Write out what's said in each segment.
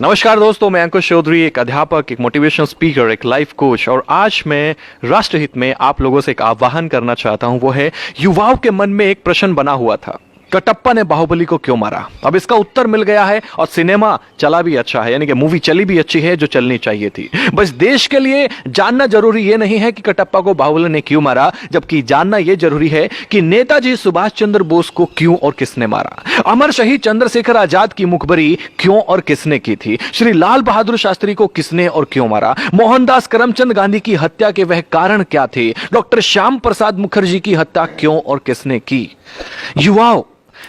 नमस्कार दोस्तों, मैं अंकुश चौधरी, एक अध्यापक, एक मोटिवेशनल स्पीकर, एक लाइफ कोच। और आज मैं राष्ट्रहित में आप लोगों से एक आह्वान करना चाहता हूं। वो है, युवाओं के मन में एक प्रश्न बना हुआ था, कटप्पा ने बाहुबली को क्यों मारा। अब इसका उत्तर मिल गया है और सिनेमा चला भी अच्छा है, यानी कि मूवी चली भी अच्छी है जो चलनी चाहिए थी। बस देश के लिए जानना जरूरी ये नहीं है कि कटप्पा को बाहुबली ने क्यों मारा, जबकि जानना यह जरूरी है कि नेताजी सुभाष चंद्र बोस को क्यों और किसने मारा। अमर शहीद चंद्रशेखर आजाद की मुखबरी क्यों और किसने की थी। श्री लाल बहादुर शास्त्री को किसने और क्यों मारा। मोहनदास करमचंद गांधी की हत्या के वह कारण क्या थे। डॉक्टर श्याम प्रसाद मुखर्जी की हत्या क्यों और किसने की। युवाओं,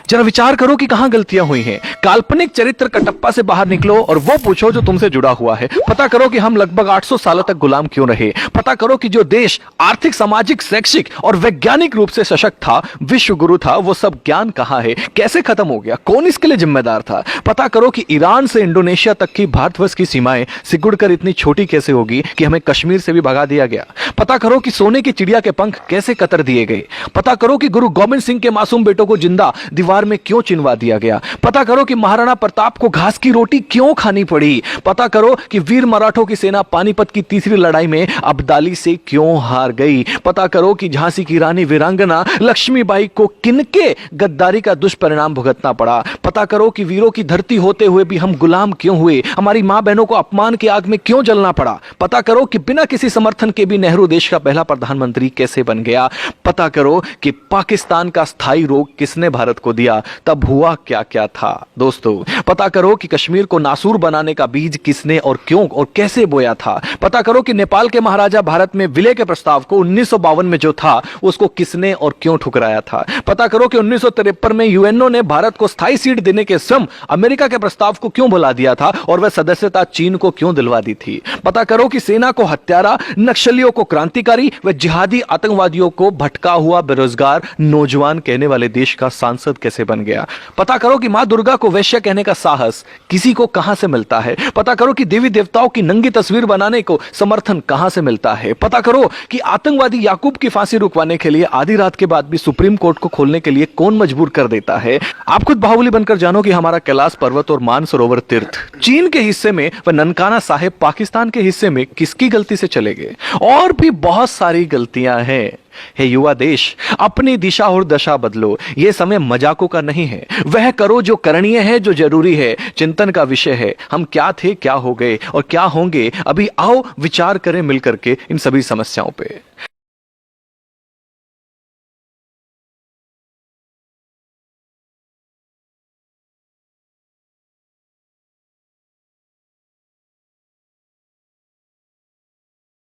जरा विचार करो कि कहां गलतियां हुई हैं। काल्पनिक चरित्र कटप्पा से बाहर निकलो और वो पूछो जो तुमसे जुड़ा हुआ है। पता करो कि हम लगभग 800 सालों तक गुलाम क्यों रहे। पता करो कि जो देश आर्थिक, सामाजिक, शैक्षिक और वैज्ञानिक रूप से सशक्त था, विश्व गुरु था, वो सब ज्ञान कहां है, कैसे खत्म हो गया, कौन इसके लिए जिम्मेदार था। पता करो कि ईरान से इंडोनेशिया तक की भारतवर्ष की सीमाएं सिकुड़कर इतनी छोटी कैसे होगी कि हमें कश्मीर से भी भगा दिया गया। पता करो कि सोने की चिड़िया के पंख कैसे कतर दिए गए। पता करो कि गुरु गोविंद सिंह के मासूम बेटों को जिंदा दीवार में क्यों चिनवा दिया गया। पता करो कि महाराणा प्रताप को घास की रोटी क्यों खानी पड़ी। पता करो कि वीर मराठों की सेना पानीपत की तीसरी लड़ाई में अब्दाली से क्यों हार गई। पता करो कि झांसी की रानी वीरांगना लक्ष्मीबाई को किनके गद्दारी का दुष्परिणाम भुगतना पड़ा। पता करो कि वीरों की धरती होते हुए भी हम गुलाम क्यों हुए। हमारी मां बहनों को अपमान की आग में क्यों जलना पड़ा। पता करो कि बिना किसी समर्थन के भी नेहरू देश का पहला प्रधानमंत्री कैसे बन गया। पता करो कि पाकिस्तान का स्थायी रोग किसने भारत को दिया, तब हुआ क्या क्या था। दोस्तों, पता करो कि कश्मीर को नासूर बनाने का बीज किसने और क्यों और कैसे बोया था। पता करो कि नेपाल के महाराजा भारत में विलय के प्रस्ताव को 1952 में जो था उसको किसने और क्यों ठुकराया था। पता करो कि 1953 में यूएनओ ने भारत को स्थायी सीट देने के स्वयं अमेरिका के प्रस्ताव को क्यों भुला दिया था और वह सदस्यता चीन को क्यों दिलवा दी थी। पता करो कि सेना को हत्यारा, नक्सलियों को क्रांतिकारी व जिहादी आतंकवादियों को भटका हुआ बेरोजगार नौजवान कहने वाले देश का सांसद कैसे बन गया। पता करो कि मां दुर्गा को वैश्य कहने का साहस किसी को कहां से मिलता है। पता करो कि देवी देवताओं की नंगी तस्वीर बनाने को समर्थन कहां से मिलता है। पता करो कि आतंकवादी याकूब की फांसी रुकवाने के लिए आधी रात के बाद भी सुप्रीम कोर्ट को खोलने के लिए कौन मजबूर कर देता है। आप खुद बाहुबली बनकर जानो कि हमारा कैलाश पर्वत और मानसरोवर तीर्थ चीन के हिस्से में व ननकाना साहेब पाकिस्तान के हिस्से में किसकी गलती से चले गए। और भी बहुत सारी गलतियां हैं। हे युवा देश, अपनी दिशा और दशा बदलो। यह समय मजाकों का नहीं है। वह करो जो करणीय है, जो जरूरी है, चिंतन का विषय है। हम क्या थे, क्या हो गए और क्या होंगे। अभी आओ विचार करें मिलकर के इन सभी समस्याओं पे।